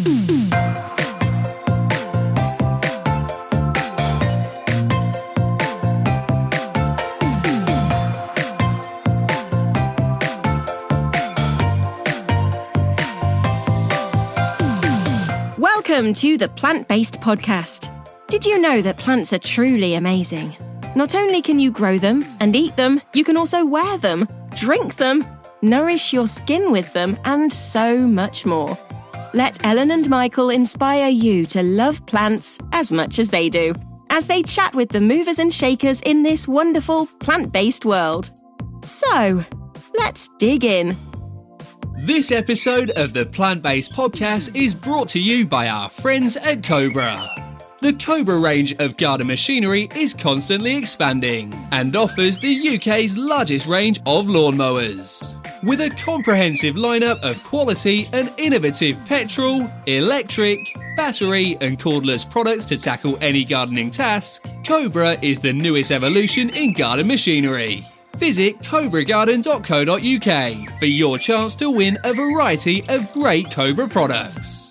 Welcome to the Plant-Based Podcast. Did you know that plants are truly amazing? Not only can you grow them and eat them, you can also wear them, drink them, nourish your skin with them, and so much more. Let Ellen and Michael inspire you to love plants as much as they do, as they chat with the movers and shakers in this wonderful plant-based world. So, let's dig in. This episode of the Plant-Based Podcast is brought to you by our friends at Cobra. The Cobra range of garden machinery is constantly expanding and offers the UK's largest range of lawnmowers. With a comprehensive lineup of quality and innovative petrol, electric, battery and cordless products to tackle any gardening task, Cobra is the newest evolution in garden machinery. Visit cobragarden.co.uk for your chance to win a variety of great Cobra products.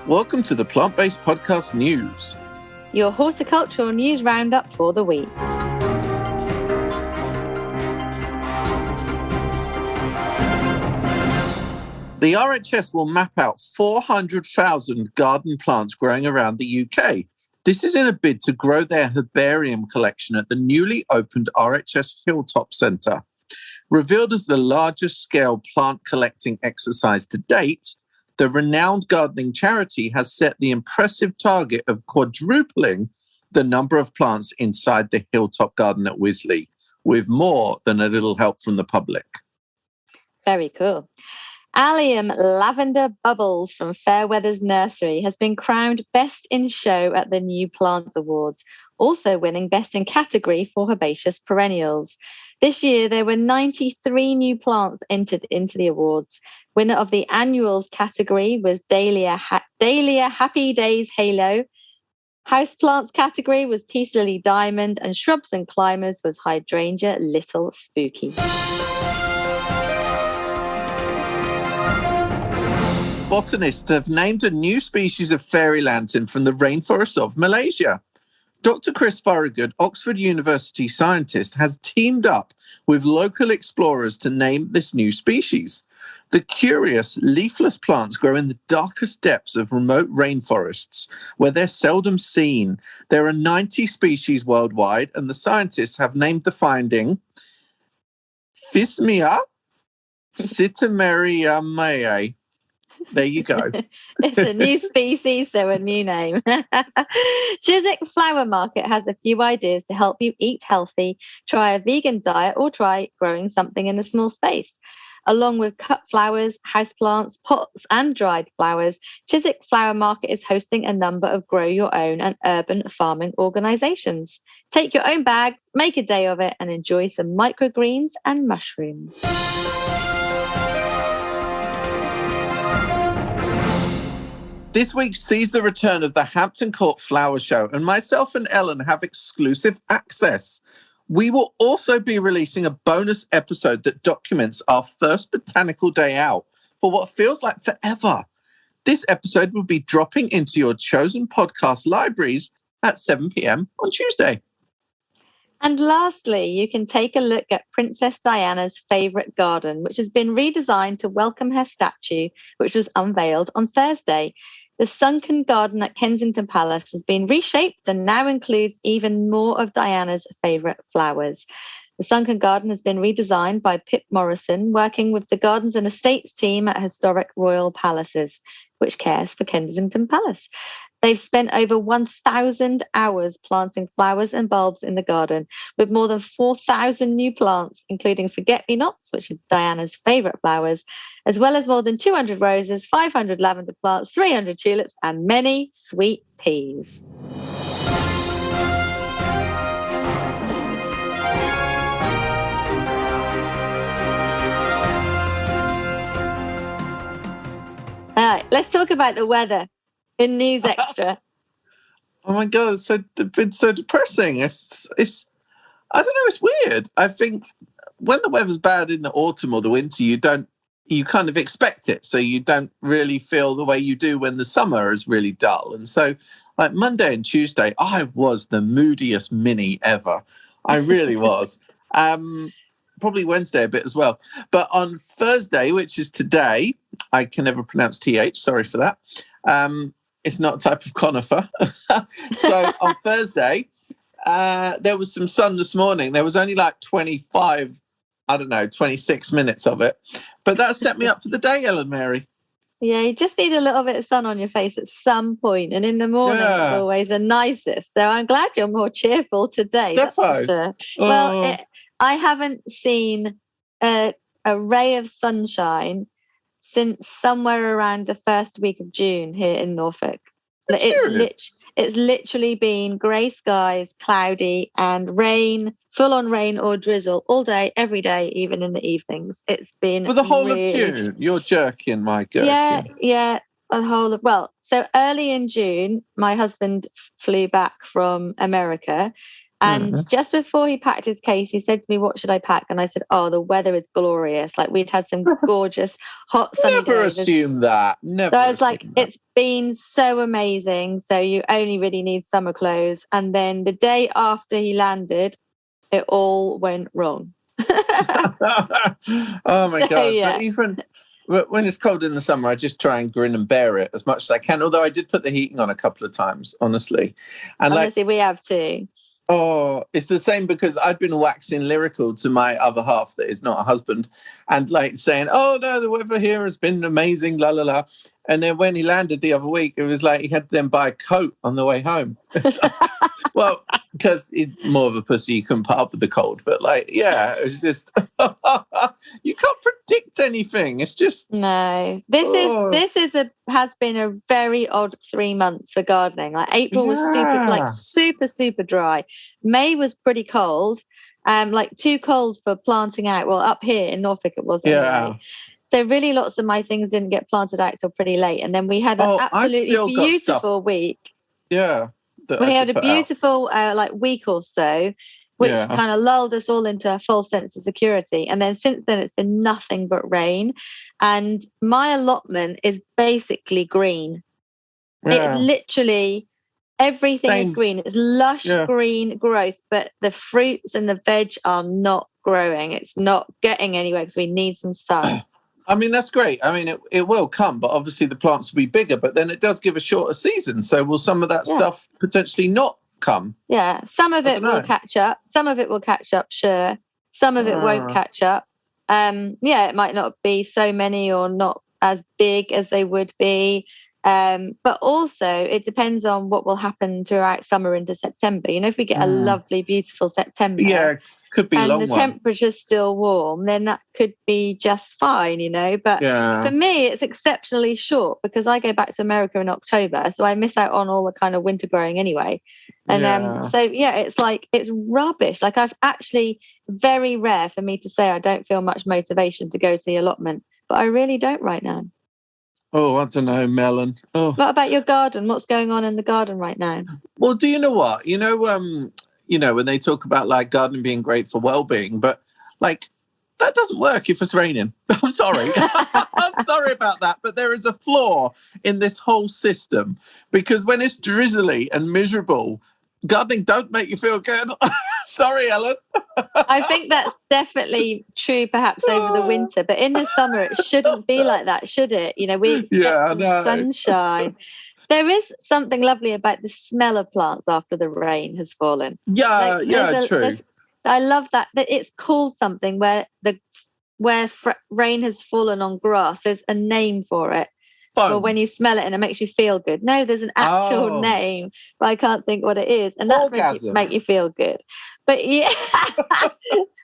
Welcome to the Plant-Based Podcast News. Your horticultural news roundup for the week. The RHS will map out 400,000 garden plants growing around the UK. This is in a bid to grow their herbarium collection at the newly opened RHS Hilltop Centre. Revealed as the largest scale plant collecting exercise to date, the renowned gardening charity has set the impressive target of quadrupling the number of plants inside the Hilltop Garden at Wisley, with more than a little help from the public. Very cool. Allium Lavender Bubbles from Fairweather's Nursery has been crowned Best in Show at the New Plants Awards, also winning Best in Category for herbaceous perennials. This year, there were 93 new plants entered into the awards. Winner of the annuals category was Dahlia Happy Days Halo. Houseplants category was Peace Lily Diamond, and shrubs and climbers was Hydrangea Little Spooky. Botanists have named a new species of fairy lantern from the rainforests of Malaysia. Dr. Chris Farragut, Oxford University scientist, has teamed up with local explorers to name this new species. The curious leafless plants grow in the darkest depths of remote rainforests, where they're seldom seen. There are 90 species worldwide, and the scientists have named the finding Physmia citemeriamae. There you go. It's a new species, so a new name. Chiswick Flower Market has a few ideas to help you eat healthy, try a vegan diet, or try growing something in a small space. Along with cut flowers, houseplants, pots, and dried flowers, Chiswick Flower Market is hosting a number of grow your own and urban farming organisations. Take your own bags, make a day of it, and enjoy some microgreens and mushrooms. This week sees the return of the Hampton Court Flower Show, and myself and Ellen have exclusive access. We will also be releasing a bonus episode that documents our first botanical day out for what feels like forever. This episode will be dropping into your chosen podcast libraries at 7 p.m. on Tuesday. And lastly, you can take a look at Princess Diana's favourite garden, which has been redesigned to welcome her statue, which was unveiled on Thursday. The sunken garden at Kensington Palace has been reshaped and now includes even more of Diana's favourite flowers. The sunken garden has been redesigned by Pip Morrison, working with the Gardens and Estates team at Historic Royal Palaces, which cares for Kensington Palace. They've spent over 1,000 hours planting flowers and bulbs in the garden, with more than 4,000 new plants, including forget-me-nots, which is Diana's favourite flowers, as well as more than 200 roses, 500 lavender plants, 300 tulips, and many sweet peas. All right, let's talk about the weather in News Extra. Oh my God, it's been so depressing. It's I don't know, it's weird. I think when the weather's bad in the autumn or the winter, you kind of expect it. So you don't really feel the way you do when the summer is really dull. And so like Monday and Tuesday, I was the moodiest Minnie ever. I really was. Probably Wednesday a bit as well. But on Thursday, which is today, I can never pronounce TH, sorry for that. It's not a type of conifer. So on Thursday, there was some sun this morning. There was only like 26 minutes of it. But that set me up for the day, Ellen Mary. Yeah, you just need a little bit of sun on your face at some point, and in the morning it's always the nicest. So I'm glad you're more cheerful today. That's for sure. Well, I haven't seen a ray of sunshine since somewhere around the first week of June here in Norfolk. It's literally been grey skies, cloudy, and rain, full-on rain or drizzle all day, every day, even in the evenings. It's been for the whole of June. You're jerking, my gherkin. Yeah, the whole of so early in June, my husband flew back from America. And just before he packed his case, he said to me, "What should I pack?" And I said, "Oh, the weather is glorious. Like we'd had some gorgeous, hot, sunny days." Never assume that. Never. So I was like, "It's been so amazing. So you only really need summer clothes." And then the day after he landed, it all went wrong. Oh my God! Yeah. But even when it's cold in the summer, I just try and grin and bear it as much as I can. Although I did put the heating on a couple of times, honestly. And honestly, we have too. Oh, it's the same because I'd been waxing lyrical to my other half that is not a husband and like saying, "Oh no, the weather here has been amazing, la la la." And then when he landed the other week, it was like he had to then buy a coat on the way home. Well, because he's more of a pussy, he couldn't put up with the cold. But like, yeah, it was just you can't predict anything. It's just This has been a very odd 3 months for gardening. Like April was super dry. May was pretty cold, like too cold for planting out. Well, up here in Norfolk it was anyway. So really lots of my things didn't get planted out till pretty late. And then we had an absolutely beautiful week. Yeah. We had a beautiful week or so, which kind of lulled us all into a false sense of security. And then since then, it's been nothing but rain. And my allotment is basically green. Yeah. It literally, everything is green. It's lush green growth, but the fruits and the veg are not growing. It's not getting anywhere because we need some sun. I mean, that's great. I mean, it will come, but obviously the plants will be bigger, but then it does give a shorter season. So will some of that stuff potentially not come? Yeah, some of it will catch up. Some of it will catch up, sure. Some of it won't catch up. It might not be so many or not as big as they would be. But also it depends on what will happen throughout summer into September. You know, if we get a lovely, beautiful September, could be and long the one. temperature's still warm, then that could be just fine, you know. But for me, it's exceptionally short because I go back to America in October, so I miss out on all the kind of winter growing anyway. And it's like it's rubbish. Like I've actually very rare for me to say I don't feel much motivation to go to the allotment, but I really don't right now. Oh, I don't know, Melon. Oh. What about your garden? What's going on in the garden right now? Well, do you know what? You know, when they talk about like gardening being great for well-being, but like that doesn't work if it's raining. I'm sorry. I'm sorry about that, but there is a flaw in this whole system because when it's drizzly and miserable, gardening don't make you feel good. Sorry, Ellen. I think that's definitely true perhaps over the winter, but in the summer it shouldn't be like that, should it? You know, we expect sunshine. There is something lovely about the smell of plants after the rain has fallen. True. I love that it's called something where rain has fallen on grass. There's a name for it. Or when you smell it and it makes you feel good. No, there's an actual name, but I can't think what it is. And that make you feel good. But yeah,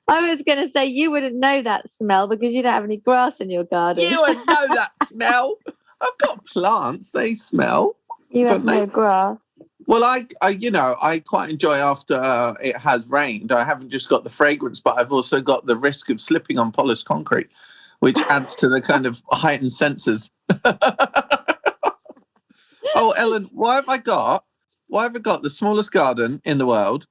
I was going to say you wouldn't know that smell because you don't have any grass in your garden. You would know that smell. I've got plants; they smell. You have no grass. Well, I quite enjoy after it has rained. I haven't just got the fragrance, but I've also got the risk of slipping on polished concrete, which adds to the kind of heightened senses. Oh, Ellen, why have I got why have I got the smallest garden in the world?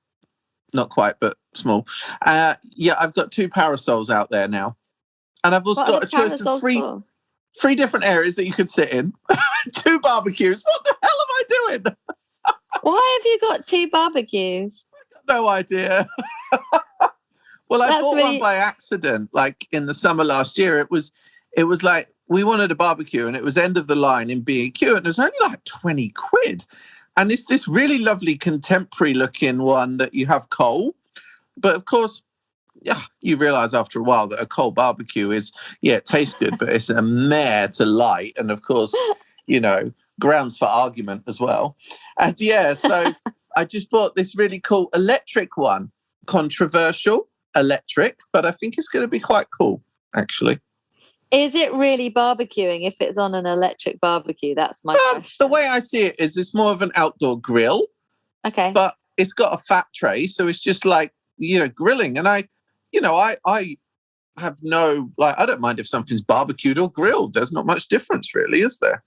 Not quite, but small. Yeah, I've got 2 parasols out there now. And I've also got a choice of three different areas that you could sit in. 2 barbecues. What the hell am I doing? Why have you got 2 barbecues? No idea. Well, I bought one by accident, like in the summer last year. It was like we wanted a barbecue and it was end of the line in B&Q and it was only like 20 quid. And it's this really lovely contemporary looking one that you have coal. But of course, yeah, you realise after a while that a coal barbecue is, it tastes good, but it's a mare to light. And of course, grounds for argument as well. And so I just bought this really cool electric one. Controversial, electric, but I think it's going to be quite cool, actually. Is it really barbecuing if it's on an electric barbecue? That's my question. The way I see it is it's more of an outdoor grill. Okay. But it's got a fat tray, so it's just like, grilling. And I have no, I don't mind if something's barbecued or grilled. There's not much difference really, is there?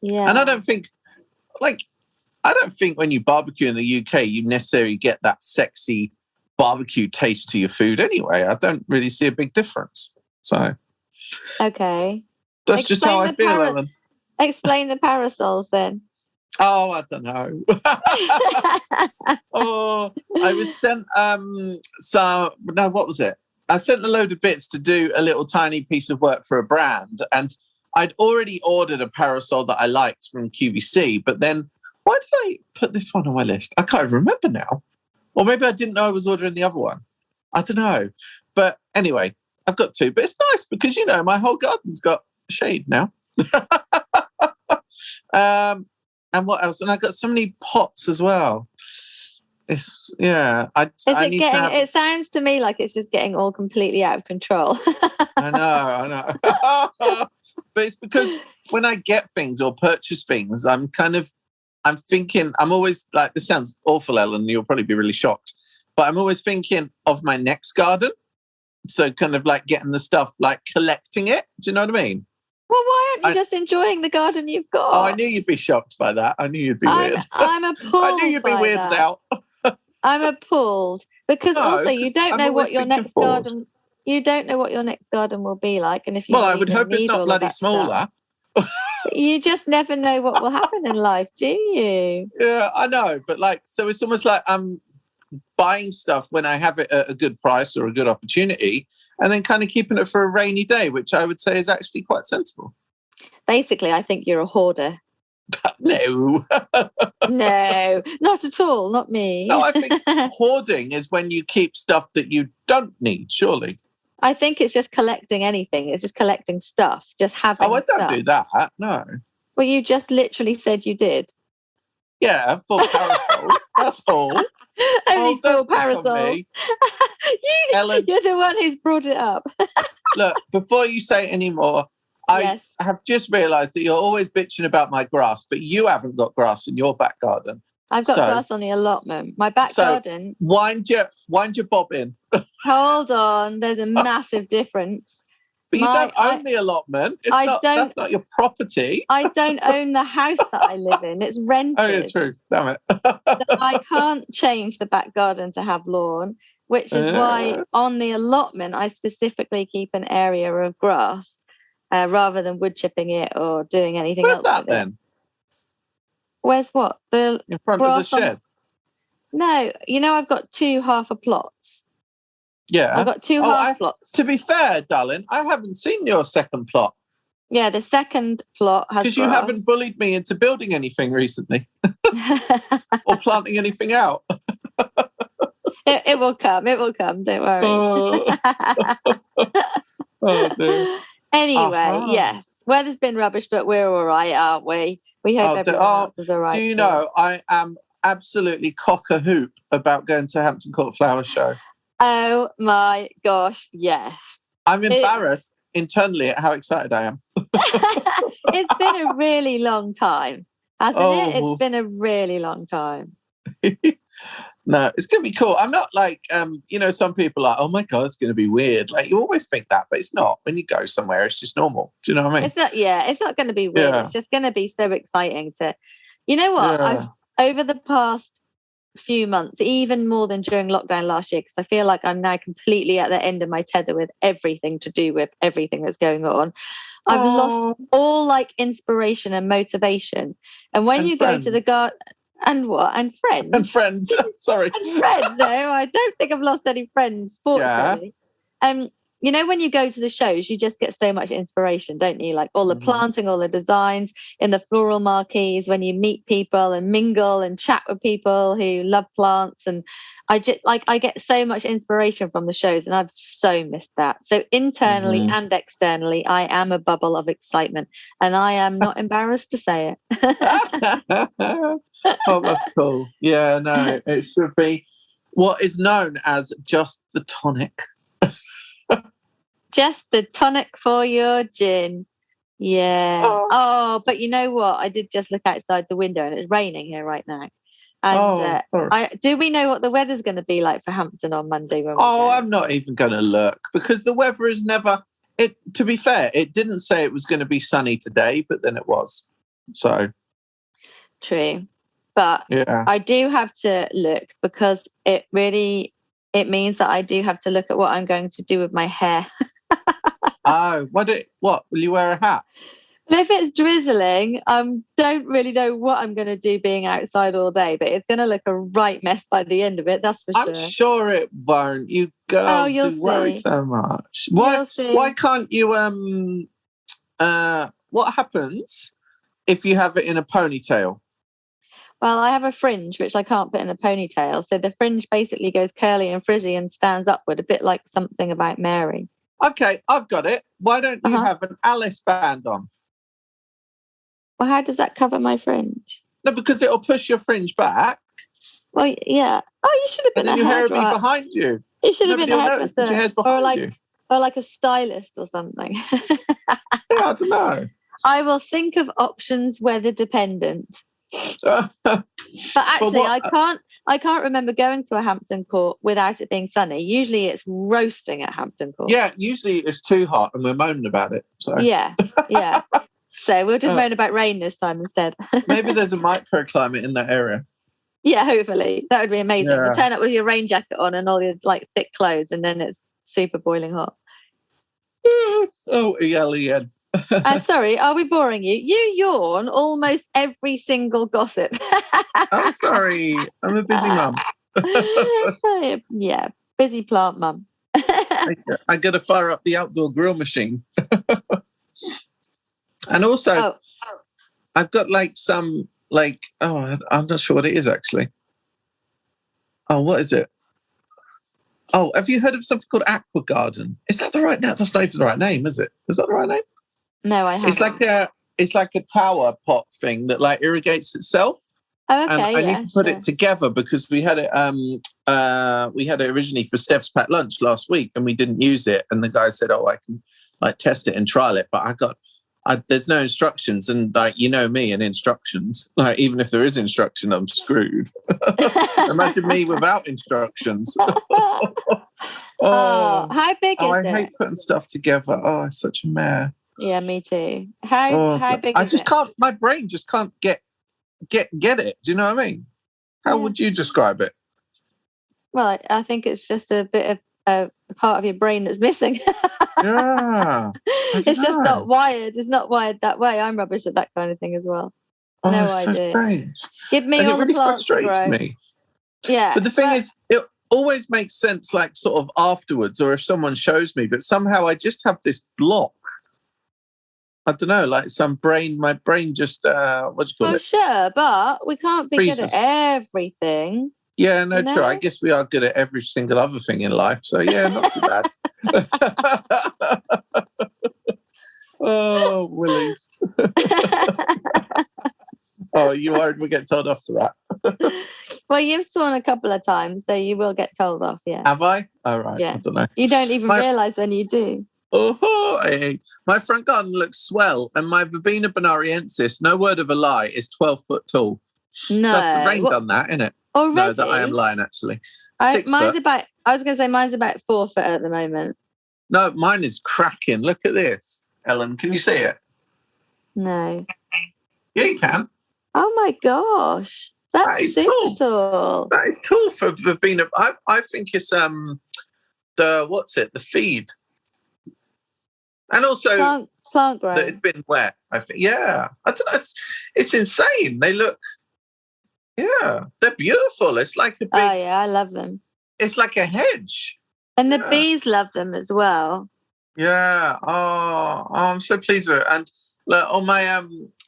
Yeah. And I don't think when you barbecue in the UK, you necessarily get that sexy barbecue taste to your food anyway. I don't really see a big difference. So, okay. That's just how I feel, Ellen. Explain the parasols then. Oh, I don't know. I was sent what was it? I sent a load of bits to do a little tiny piece of work for a brand, and I'd already ordered a parasol that I liked from QVC, but then why did I put this one on my list? I can't remember now. Or maybe I didn't know I was ordering the other one. I don't know. But anyway, I've got 2. But it's nice because, my whole garden's got shade now. And what else? And I got so many pots as well. It sounds to me like it's just getting all completely out of control. I know. But it's because when I get things or purchase things, I'm thinking, I'm always like, this sounds awful, Ellen, you'll probably be really shocked, but I'm always thinking of my next garden. So kind of like getting the stuff, like collecting it. Do you know what I mean? Well, why aren't you just enjoying the garden you've got? Oh, I knew you'd be shocked by that. I knew you'd be weird. I'm appalled. I knew you'd be weirded out. I'm appalled because also you don't know what your next garden. You don't know what your next garden will be like, and if you I would hope it's not bloody smaller. You just never know what will happen in life, do you? Yeah, I know, but so it's almost like I'm buying stuff when I have it at a good price or a good opportunity, and then kind of keeping it for a rainy day, which I would say is actually quite sensible. Basically, I think you're a hoarder. No. No, not at all. Not me. No, I think hoarding is when you keep stuff that you don't need, surely. I think it's just collecting anything. It's just collecting stuff, just having I don't do that, no. Well, you just literally said you did. Yeah, 4 parasols, that's all. Only 4 parasols. Ellen, you're the one who's brought it up. Look, before you say any more, I have just realised that you're always bitching about my grass, but you haven't got grass in your back garden. I've got grass on the allotment. My back garden. Wind your bob in. Hold on, there's a massive difference. But you don't own the allotment. That's not your property. I don't own the house that I live in. It's rented. Oh, yeah, true. Damn it. So I can't change the back garden to have lawn, which is why on the allotment I specifically keep an area of grass rather than wood chipping it or doing anything else. Where's that then? Where's what? In front of the shed? No, I've got 2 half a plots. Yeah. I've got 2 half plots. To be fair, darling, I haven't seen your second plot. Yeah, the second plot has because you haven't bullied me into building anything recently or planting anything out. It will come. It will come. Don't worry. Oh dear. Anyway, yes. Weather's been rubbish, but we're all right, aren't we? We hope everyone else is all right. Do you know, I am absolutely cock-a-hoop about going to Hampton Court Flower Show. Oh my gosh, yes. I'm embarrassed internally at how excited I am. It's been a really long time, hasn't it? It's been a really long time. No, it's going to be cool. I'm not like, some people are like, oh my God, it's going to be weird. Like you always think that, but it's not. When you go somewhere, it's just normal. Do you know what I mean? It's not going to be weird. Yeah. It's just going to be so exciting to You know what? Yeah. Over the past few months, even more than during lockdown last year, because I feel like I'm now completely at the end of my tether with everything to do with everything that's going on. I've lost all like inspiration and motivation. And when you go to the garden, and what? And friends. And friends. Sorry. And friends. No, I don't think I've lost any friends, fortunately. Yeah. You know, when you go to the shows, you just get so much inspiration, don't you? Like all the planting, all the designs in the floral marquees, when you meet people and mingle and chat with people who love plants. And I get so much inspiration from the shows, and I've so missed that. So internally and externally, I am a bubble of excitement, and I am not embarrassed to say it. Oh, that's cool. Yeah, no, it should be what is known as just the tonic. Just a tonic for your gin. Yeah. Oh, but you know what? I did just look outside the window, and it's raining here right now. And do we know what the weather's going to be like for Hampton on Monday? When I'm not even going to look, because the weather is never. To be fair, it didn't say it was going to be sunny today, but then it was. So true, but yeah. I do have to look, because it means that I do have to look at what I'm going to do with my hair. Oh, what will you wear a hat? And if it's drizzling, don't really know what I'm going to do being outside all day, but it's going to look a right mess by the end of it, that's for sure. I'm sure it won't. You girls who worry so much. Why can't you what happens if you have it in a ponytail? Well, I have a fringe which I can't put in a ponytail, so the fringe basically goes curly and frizzy and stands upward, a bit like Something About Mary. Okay, I've got it. Why don't you have an Alice band on? Well, how does that cover my fringe? No, because it'll push your fringe back. Well, yeah. Oh, you should have been and then your hair will be behind you. You should have been a hairdresser. Your hair's behind you. Or like a stylist or something. Yeah, I don't know. I will think of options weather dependent. But actually, I can't remember going to a Hampton Court without it being sunny. Usually it's roasting at Hampton Court. Yeah, usually it's too hot and we're moaning about it. So yeah. So we'll just moan about rain this time instead. Maybe there's a microclimate in that area. Yeah, hopefully. That would be amazing. Yeah. We'll turn up with your rain jacket on and all your like thick clothes, and then it's super boiling hot. Oh, E-L-E-N. Sorry, are we boring you? You yawn almost every single gossip. I'm sorry. I'm a busy mum. Yeah, busy plant mum. I got to fire up the outdoor grill machine. And also, I've got I'm not sure what it is actually. Oh, what is it? Oh, have you heard of something called Aqua Garden? Is that the right name? That's not even the right name, is it? Is that the right name? No, I haven't. It's like a tower pot thing that like irrigates itself. Oh, okay. And I need to put it together because we had it originally for Steph's Packed Lunch last week and we didn't use it. And the guy said, "Oh, I can like test it and trial it," but there's no instructions, and like you know me and instructions. Like even if there is instruction, I'm screwed. Imagine me without instructions. How big is it? I hate putting stuff together. Oh, it's such a mare. Yeah, me too. How big? I just can't. My brain just can't get it. Do you know what I mean? How would you describe it? Well, I think it's just a bit of a part of your brain that's missing. Yeah, it's just not wired. It's not wired that way. I'm rubbish at that kind of thing as well. No idea. So strange. Give me all the plants. It really frustrates me. Yeah, but the thing is, it always makes sense, like sort of afterwards, or if someone shows me. But somehow I just have this block. I don't know, like my brain just, what do you call it? Sure, but we can't be good at everything. Yeah, no, true. I guess we are good at every single other thing in life. So, yeah, not too bad. Oh, Willies. Oh, you worried we'll get told off for that? Well, you've sworn a couple of times, so you will get told off, yeah. Have I? All right, yeah. I don't know. You don't even realise when you do. Oh, hey. My front garden looks swell, and my Verbena bonariensis, no word of a lie, is 12 foot tall. No. That's the rain done that, isn't it? Already? No, that I am lying, actually. I was going to say mine's about 4 foot at the moment. No, mine is cracking. Look at this. Ellen, can you see it? No. Yeah, you can. Oh my gosh. That's That is super tall. That is tall for being I think it's the feed. And also plant that growing. it's been wet, I think. Yeah. I don't know. It's insane. They look, they're beautiful. It's like a big, Oh yeah, I love them. It's like a hedge. And the bees love them as well. Yeah. Oh, I'm so pleased with it. And look, all my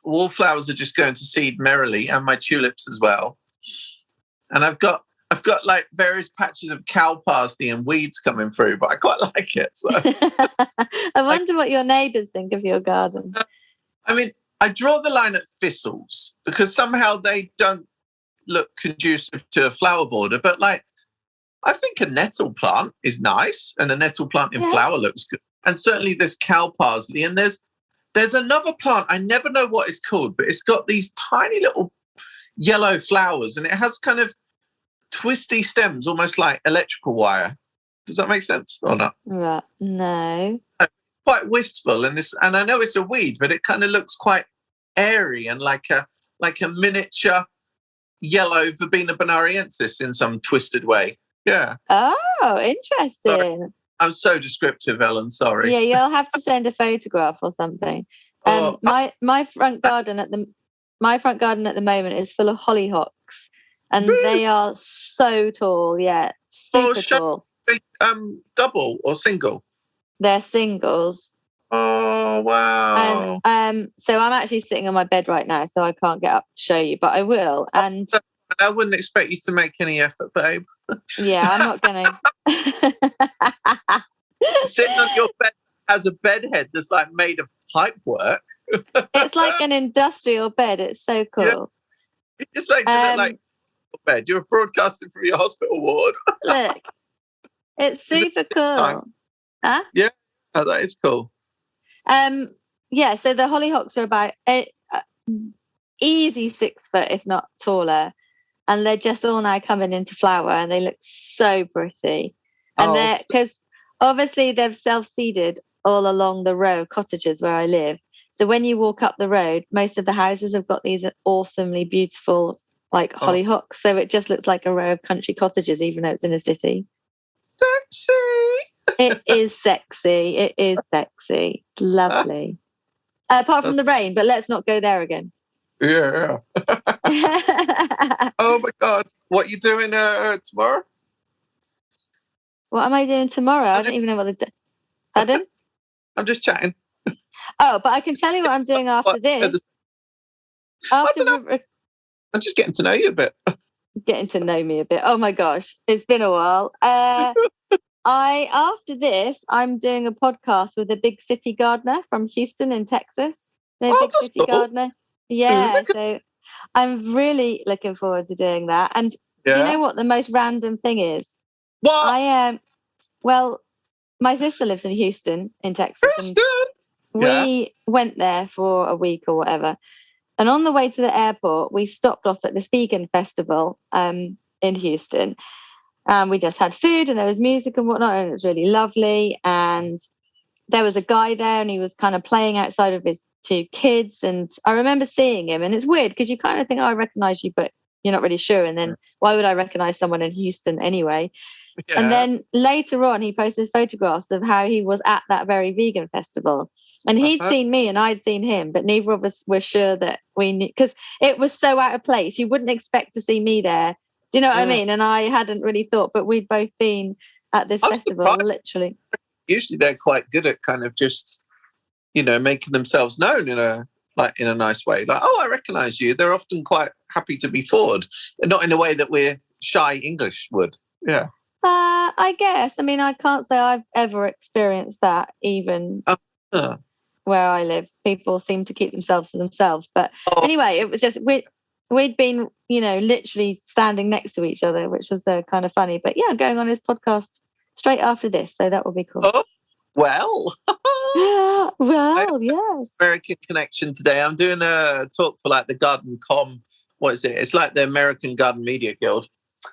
wallflowers are just going to seed merrily, and my tulips as well. And I've got like various patches of cow parsley and weeds coming through, but I quite like it. So I wonder what your neighbours think of your garden. I mean, I draw the line at thistles because somehow they don't look conducive to a flower border. But like, I think a nettle plant is nice, and a nettle plant in flower looks good. And certainly there's cow parsley, and there's another plant, I never know what it's called, but it's got these tiny little yellow flowers, and it has kind of twisty stems, almost like electrical wire. Does that make sense or not? Right. No. Quite wistful, and I know it's a weed, but it kind of looks quite airy and like a miniature yellow Verbena bonariensis in some twisted way. Yeah. Oh, interesting. Sorry. I'm so descriptive, Ellen. Sorry. Yeah, you'll have to send a photograph or something. My front garden at the moment is full of hollyhocks, and they are so tall. Yeah, super tall. Double or single? They're singles. Oh wow! And so I'm actually sitting on my bed right now, so I can't get up to show you, but I will. And I wouldn't expect you to make any effort, babe. Yeah, I'm not gonna. Sitting on your bed has a bed head that's like made of pipe work. It's like an industrial bed. It's so cool. Yeah. It just like bed. You're broadcasting from your hospital ward. Look, it's super cool. Huh? Yeah, that is cool. Yeah. So the hollyhocks are about easy 6 foot, if not taller, and they're just all now coming into flower, and they look so pretty. And they're because obviously they've self-seeded all along the row of cottages where I live. So when you walk up the road, most of the houses have got these awesomely beautiful like hollyhocks. So it just looks like a row of country cottages, even though it's in a city. Sexy. It is sexy. It is sexy. It's lovely. Apart from the rain, but let's not go there again. Yeah. Oh my God. What are you doing tomorrow? What am I doing tomorrow? I don't even know what Pardon? I'm just chatting. Oh, but I can tell you what I'm doing after this. I'm just getting to know you a bit. Getting to know me a bit. Oh my gosh, it's been a while. After this, I'm doing a podcast with a big city gardener from Houston in Texas. Big city gardener. Yeah, so I'm really looking forward to doing that. And do you know what the most random thing is? What? I am. Well, my sister lives in Houston in Texas. And we went there for a week or whatever. And on the way to the airport, we stopped off at this vegan festival in Houston. We just had food and there was music and whatnot, and it was really lovely. And there was a guy there, and he was kind of playing outside of his 2 kids. And I remember seeing him, and it's weird because you kind of think, oh, I recognize you, but you're not really sure. And then why would I recognize someone in Houston anyway? Yeah. And then later on, he posted photographs of how he was at that very vegan festival. And he'd seen me and I'd seen him, but neither of us were sure that we knew, because it was so out of place. You wouldn't expect to see me there. Do you know what I mean? And I hadn't really thought, but we'd both been at this festival, literally. Usually they're quite good at kind of just, making themselves known in a nice way. Like, oh, I recognize you. They're often quite happy to be forward, and not in a way that we're shy English would. Yeah. I guess. I mean, I can't say I've ever experienced that, even where I live. People seem to keep themselves to themselves. But anyway, it was just we'd been, literally standing next to each other, which was kind of funny. But yeah, going on his podcast straight after this, so that will be cool. Oh, well. Well, yes. American Connection today. I'm doing a talk for like the Garden Com. What is it? It's like the American Garden Media Guild.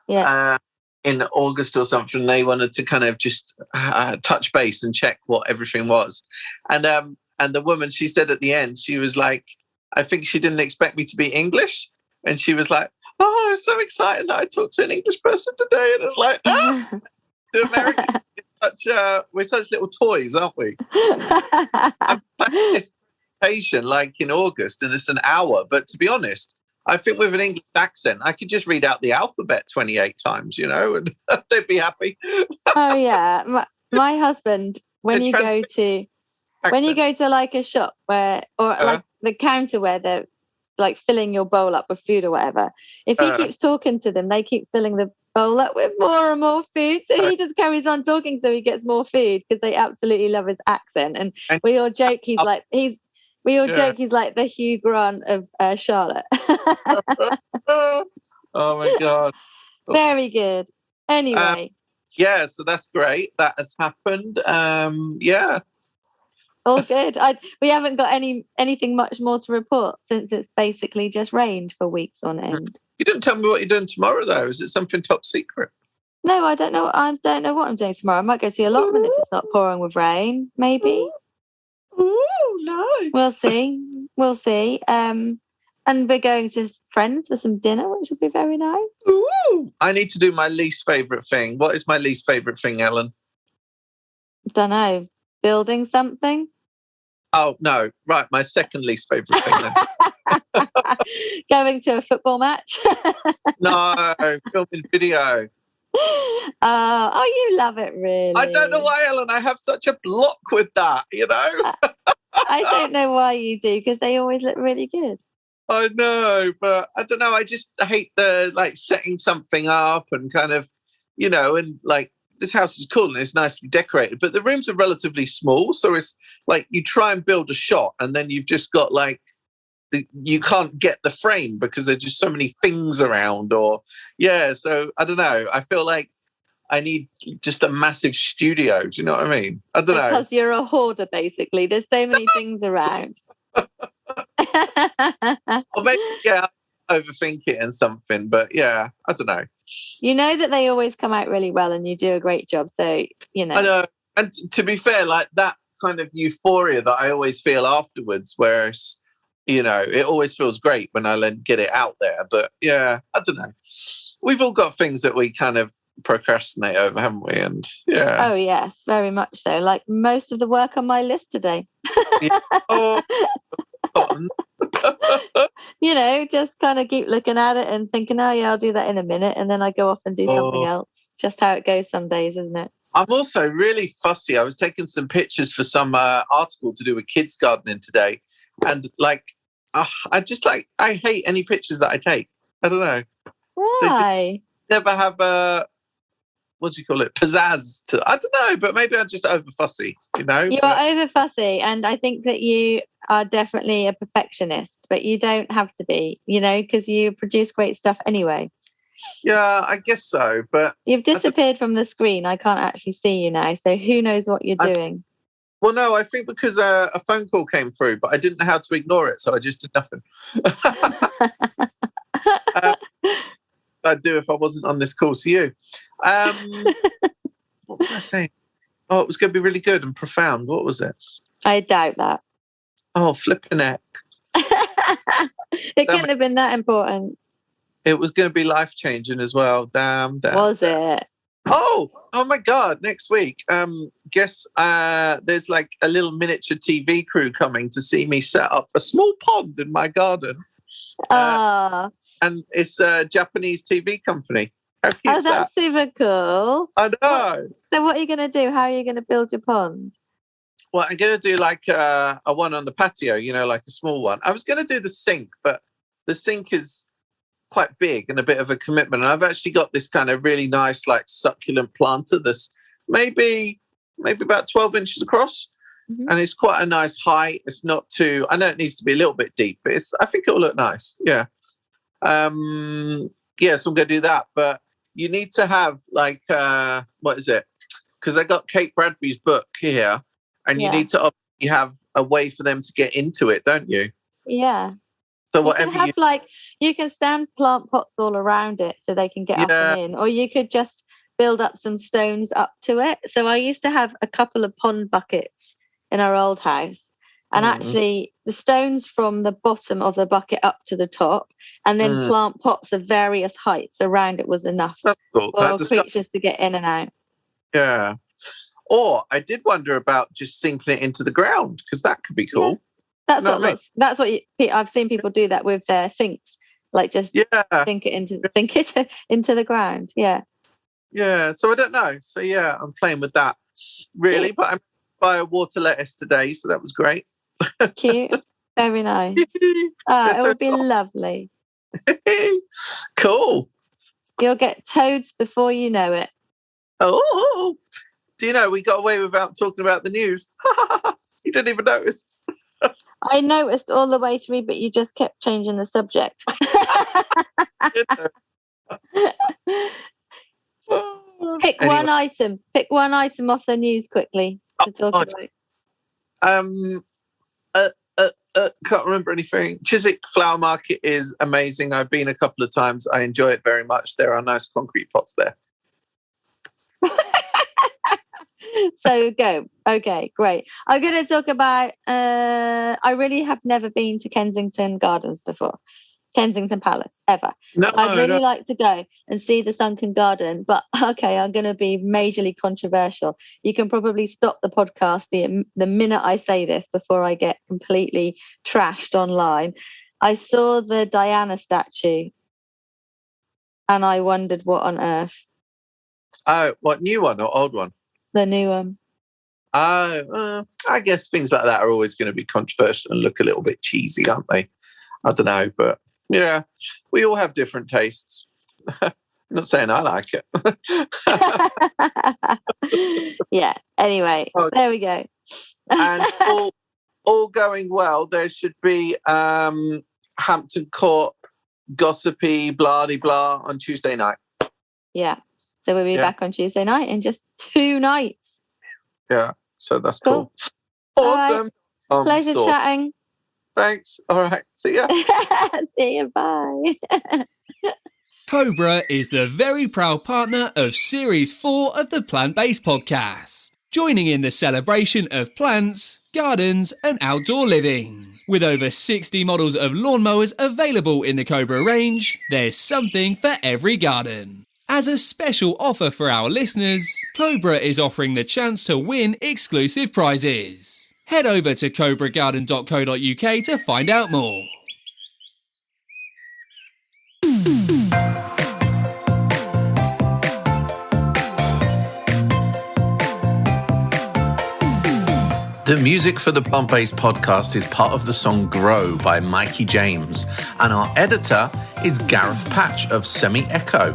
Yeah. In August or something, they wanted to kind of just touch base and check what everything was. And the woman, she said at the end, she was like, I think she didn't expect me to be English. And she was like, oh, I'm so excited that I talked to an English person today. And it's like, the Americans, we're such little toys, aren't we? I'm planning this presentation like in August, and it's an hour. But to be honest, I think with an English accent, I could just read out the alphabet 28 times, and they'd be happy. Oh yeah, my husband, when you go to like a shop like the counter where they're like filling your bowl up with food or whatever, if he keeps talking to them, they keep filling the bowl up with more and more food. So he just carries on talking so he gets more food because they absolutely love his accent. And we all joke he's like the Hugh Grant of Charlotte. Oh my God. Very good. Anyway. Yeah, so that's great. That has happened. Yeah. All good. We haven't got anything much more to report since it's basically just rained for weeks on end. You didn't tell me what you're doing tomorrow, though. Is it something top secret? No, I don't know. I don't know what I'm doing tomorrow. I might go see allotment if it's not pouring with rain. Maybe. Ooh, nice. We'll see. And we're going to friends for some dinner, which will be very nice. Ooh. I need to do my least favourite thing. What is my least favourite thing, Ellen? Don't know. Building something? Oh, no. Right, my second least favourite thing then. Going to a football match? No, filming video. Oh, you love it, really. I don't know why, Ellen. I have such a block with that, I don't know why you do, because they always look really good. I know, but I don't know. I just hate the setting something up and kind of, and this house is cool and it's nicely decorated, but the rooms are relatively small. So it's like you try and build a shot and then you've just got you can't get the frame because there's just so many things around so I don't know. I feel like I need just a massive studio. Do you know what I mean? I don't know. Because you're a hoarder, basically. There's so many things around. Or maybe, overthink it and something, but I don't know. You know that they always come out really well and you do a great job. So, I know. And to be fair, that kind of euphoria that I always feel afterwards, whereas, it always feels great when I then get it out there. But I don't know. We've all got things that we kind of procrastinate over, haven't we? And Oh, yes, very much so. Like most of the work on my list today. Just kind of keep looking at it and thinking, oh yeah, I'll do that in a minute, and then I go off and do something else. Just how it goes some days, isn't it? I'm also really fussy. I was taking some pictures for some article to do with kids gardening today, and I hate any pictures that I take. I don't know. Why? Never have what do you call it? Pizzazz to. I don't know, but maybe I'm just over fussy. You are over fussy, and I think that you are definitely a perfectionist, but you don't have to be. Because you produce great stuff anyway. Yeah, I guess so. But you've disappeared from the screen. I can't actually see you now, so who knows what you're doing? Well, no, I think because a phone call came through, but I didn't know how to ignore it, so I just did nothing. I'd do if I wasn't on this call to you. What was I saying? Oh, it was going to be really good and profound. What was it? I doubt that. Oh, flipping heck. It couldn't have been that important. It was going to be life-changing as well. Damn. Was it? Oh my God, next week. Guess there's a little miniature TV crew coming to see me set up a small pond in my garden. And it's a Japanese TV company. Oh, that's super cool. I know. So what are you going to do? How are you going to build your pond? Well, I'm going to do a one on the patio, like a small one. I was going to do the sink, but the sink is quite big and a bit of a commitment. And I've actually got this kind of really nice, succulent planter that's maybe about 12 inches across. Mm-hmm. And it's quite a nice height. It's not too, I know it needs to be a little bit deep, but I think it will look nice. Yeah. So I'm going to do that. But you need to have what is it? Because I got Kate Bradbury's book here, and you need to obviously have a way for them to get into it, don't you? Yeah. So whatever you can stand plant pots all around it so they can get up and in, or you could just build up some stones up to it. So I used to have a couple of pond buckets in our old house, And actually, the stones from the bottom of the bucket up to the top, and then plant pots of various heights around it was enough cool. for creatures to get in and out. Yeah. Or I did wonder about just sinking it into the ground, because that could be cool. Yeah. That's what I've seen people do that with their sinks, like just sink it into the ground. Yeah. Yeah. So I don't know. So yeah, I'm playing with that really, but I'm buy a water lettuce today, so that was great. Cute. Very nice. It would be lovely. Cool. You'll get toads before you know it. Oh, do you know we got away without talking about the news? You didn't even notice. I noticed all the way through, but you just kept changing the subject. Pick one item. Pick one item off the news quickly to talk about. Can't remember anything. Chiswick Flower Market is amazing. I've been a couple of times. I enjoy it very much. There are nice concrete pots there. So go. Okay, great. I'm going to talk about, I really have never been to Kensington Gardens before. Kensington Palace, ever. No, I'd really like to go and see the sunken garden, but okay, I'm going to be majorly controversial. You can probably stop the podcast the minute I say this before I get completely trashed online. I saw the Diana statue and I wondered what on earth. Oh, what, new one or old one? The new one. I guess things like that are always going to be controversial and look a little bit cheesy, aren't they? I don't know, but yeah, we all have different tastes. I'm not saying I like it. Yeah, anyway, there we go. And all going well, there should be Hampton Court gossipy blah-de-blah on Tuesday night. Yeah, so we'll be back on Tuesday night in just 2 nights. Yeah, so that's cool. Awesome. Right. Pleasure chatting. Thanks. All right. See ya. See you. Bye. Cobra is the very proud partner of Series 4 of the Plant-Based Podcast, joining in the celebration of plants, gardens and outdoor living. With over 60 models of lawnmowers available in the Cobra range, there's something for every garden. As a special offer for our listeners, Cobra is offering the chance to win exclusive prizes. Head over to cobragarden.co.uk to find out more. The music for the Plant-Based Podcast is part of the song Grow by Mikey James, and our editor is Gareth Patch of Semi Echo.